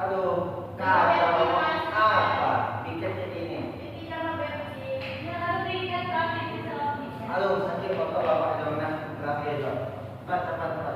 Aduh, kacau apa? Piketnya ini. Aduh, sakit bapak bapak jangan rapi aja. Cepat cepat cepat.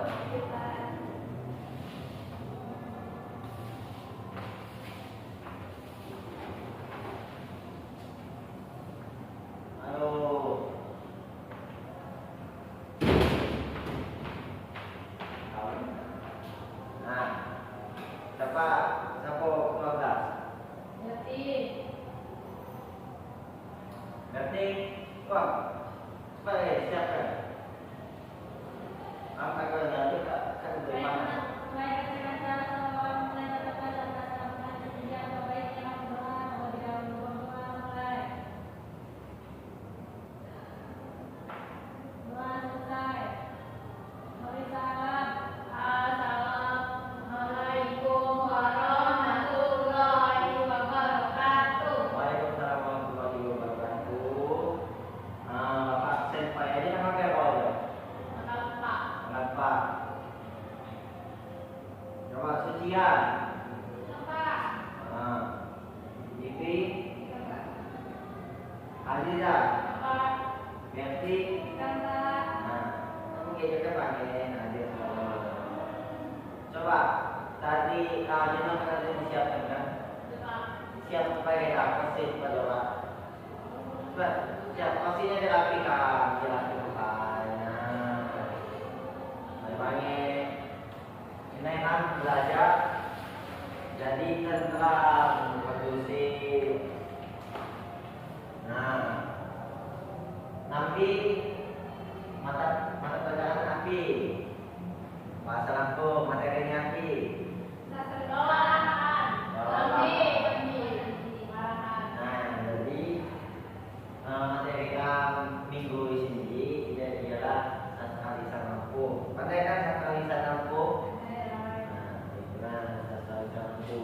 Coba tadi jenang tadi disiapkan kan? Siap pakai apa sih pada Pak? Siap pastinya dirapikan, dirapikan. Banyak ini kan belajar jadi tentram kondusif. Nah, nanti mata pelajaran api, bahasa lampu materinya api. Materi minggu ini ialah sastralisan lampu. Pandai kan sastralisan lampu? Sastralisan lampu.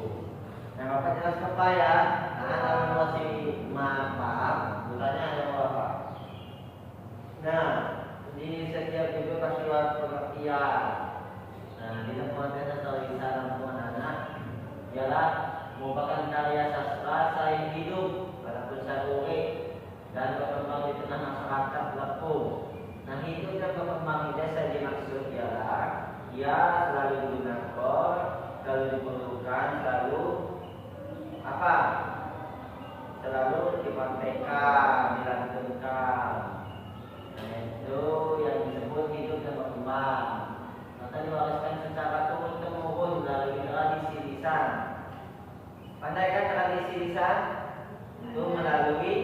Nah, Bapak jelas apa ya? Ada masih paham, bukannya ada apa? Nah, di setiap video pasti ada pengertian. Nah, di tempat sastralisan lampu anak-anak ialah merupakan karya sastra sains hidup ataupun saruri dan berkembang di tengah masyarakat Lampung. Nah, hidup dan berkembang di desa dimaksud ialah ia selalu digunakan, selalu diperlukan, selalu apa? Selalu dipamerkan, dilantunkan. Nah, itu yang disebut hidup dan berkembang. Maka diwariskan secara turun-temurun melalui tradisi lisan. Pandai kan tradisi lisan? Itu melalui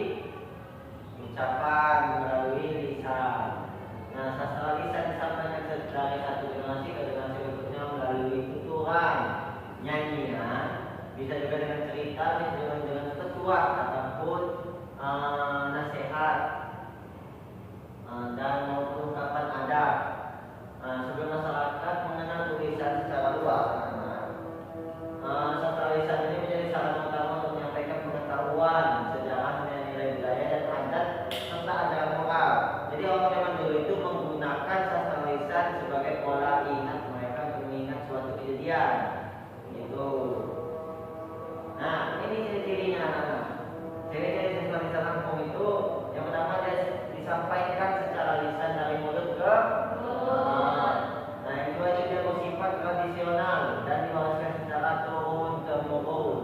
ucapan, melalui lisan. Nah, sastra lisan disampaikan dari satu generasi ke generasi berikutnya melalui tuturan, nyanyian, bisa juga dengan cerita, bisa juga dengan petuah ataupun nasihat dan maupun ungkapan adat. Sebelum masyarakat mengenal tulisan secara luas, sastra lisan ini menjadi sarana utama untuk menyampaikan pengetahuan, sejarah, nilai budaya dan adat serta ajaran moral. Jadi orang zaman dulu itu menggunakan sastra lisan sebagai pola ingat mereka untuk mengingat suatu kejadian. Gitu. Nah, ini ciri-cirinya anak-anak. Ciri-ciri sastra lisan Lampung itu yang pertama dia disampaikan secara lisan dari mulut ke yang kedua dia bersifat tradisional dan diwariskan secara turun temurun.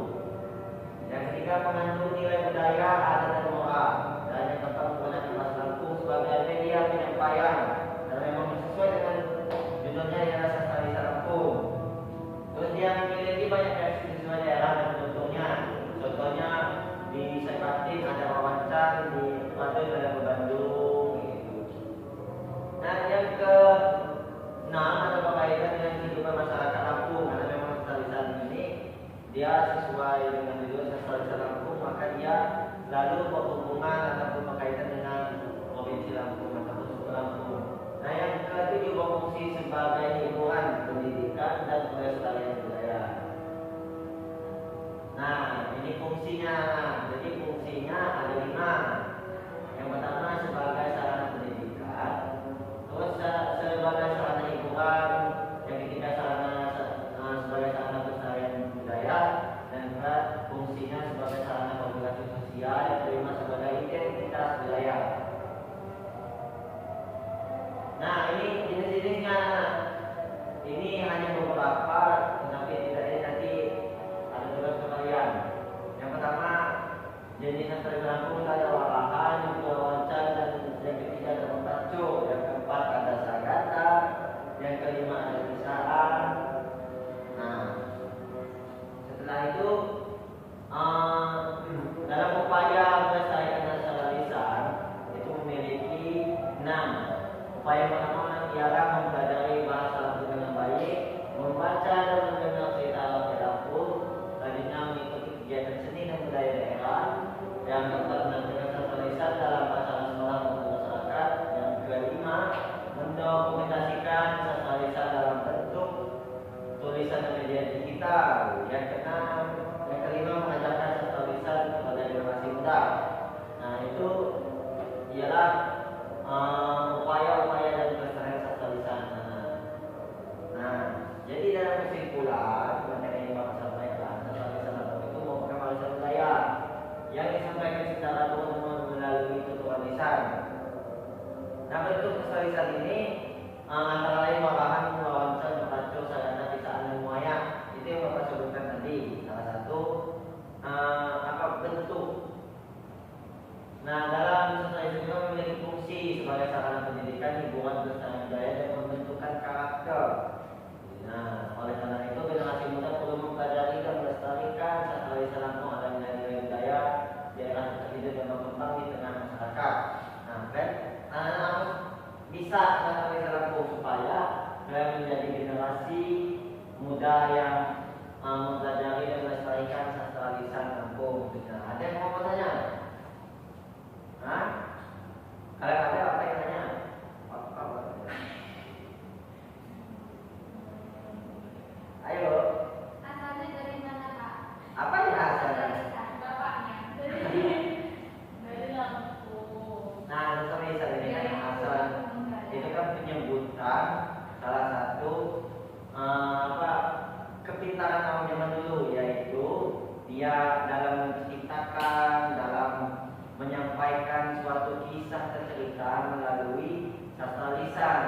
Yang ketiga mengandung nilai budaya, adat dan moral. Dan yang keempat menggunakan bahasa Lampung sebagai media penyampaian dan memang sesuai dengan judulnya ialah sastra lisan Lampung. Terus dia memiliki banyak versi sesuai daerah dan bentuknya. Contohnya di Sepatin ada wawancara, di Madiun ada Bandung. Gitu. Nah, yang ke-6 ada berkaitan dengan kehidupan masyarakat Lampung. Karena memang sastra lisan ini dia sesuai dengan judul sastra lisan Lampung, maka dia lalu berhubungan ataupun berkaitan dengan provinsi Lampung ataupun suku Lampung. Nah, yang ke-7 berfungsi sebagai hiburan, pendidikan dan pelestarian budaya. Nah, ini fungsinya. Jadi fungsinya ada 5. Yang pertama sebagai sarana pendidikan, terus sebagai sarana hiburan, yang ketiga sebagai sarana pelestarian ini jenis-jenisnya. Ini hanya beberapa, tetapi tidak ini nanti ada tugas ke kalian. Yang pertama, jenis sastra berlaku ada warahan, yang kedua wacan, dan yang ketiga ada pembaco, yang keempat ada sagata, yang kelima ada kisaan. Nah, setelah itu dalam upaya melestarikan dasar lisan itu memiliki 6. Upaya pertama ialah mempelajari bahasa Lampung dengan baik, membaca dan mendengar cerita latar Lampung, selanjutnya mengikuti kegiatan seni dan budaya daerah. Yang keempat, mendengar sastra lisan dalam bahasa sekolah maupun masyarakat. Yang kelima, mendokumentasikan sastra lisan dalam bentuk tulisan dan media digital. Yang keenam, yang kelima, mengajarkan sastra lisan kepada generasi muda. Nah, itu ialah upaya-upaya dan pelestarian sastra lisan. Nah, jadi dalam kesimpulan materi yang Bapak sampaikan, sastra lisan itu merupakan warisan budaya yang disampaikan secara turun-temurun melalui tuturan lisan. Nah, bentuk sastra lisan ini antara lain warahan, wawancan, pembaco, sagata, kisaan, dan muayah. Itu yang Bapak sebutkan tadi. Salah satu bentuk. Nah, dalam sastra lisan juga memiliki fungsi sebagai sarana pendidikan, hiburan, pelestarian budaya, dan pembentukan karakter. Nah, oleh karena itu generasi muda perlu mempelajari dan melestarikan sastra lisan Lampung agar nilai-nilai budaya daerah terhidup dan berkembang di tengah masyarakat. Nah, kan anak-anak bisa sastra lisan Lampung supaya menjadi generasi muda yang mempelajari dan melestarikan sastra lisan Lampung. Ada yang mau bertanya? Hah? Kalau ada apa yang tanya? Ayo. Asalnya dari mana, Pak? Apa ya asalnya? Bapaknya. Dari Lampung. Nah, sastra lisan ini kan asal itu kan penyebutan salah satu kepintaran orang zaman dulu, yaitu dia dalam menciptakan, dalam menyampaikan suatu kisah tercerita melalui sastra lisan.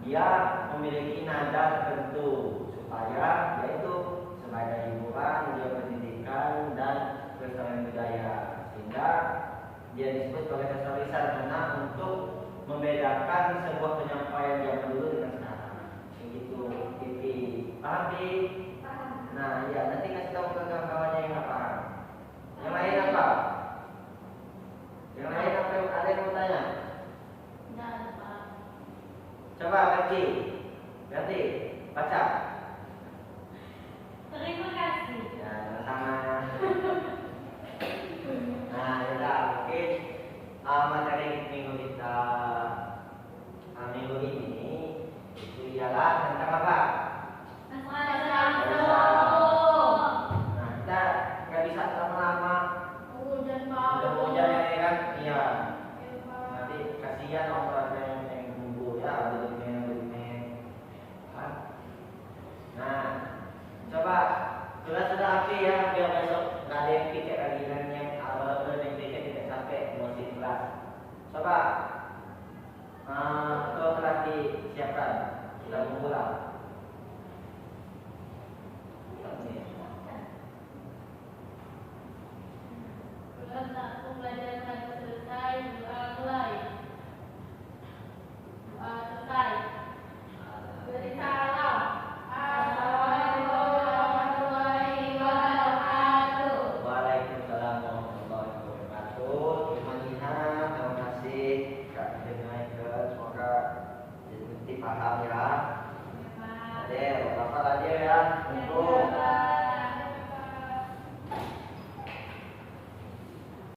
Dia memiliki nada tertentu supaya yaitu sebagai hiburan, dia pendidikan dan pelestarian budaya, sehingga dia disebut sebagai sastra lisan karena untuk membedakan sebuah penyampaian zaman dulu dengan sekarang. Begitu, Pipi. Paham, Pi? Paham. Nah, ya nanti kasih tahu ke kawan-kawannya yang nggak paham. Yang lain apa? Yang lain apa? Ada yang mau tanya? Nah, Pak. Coba ganti, baca. Terima kasih. Ya, sama-sama. Nah, ya mungkin materi minggu kita minggu ini itu ialah tentang apa? Masalah. Nah, kita nggak bisa lama-lama. Hujan, Pak. Udah hujan ya kan? Iya. Nanti kasihan orang yang nunggu ya, begini. Nah, coba sudah api ya, biar besok nggak ada yang pikir lagi dan yang awal-awal yang pikir tidak sampai emosi kelas. Coba kalau telah disiapkan sudah memulai.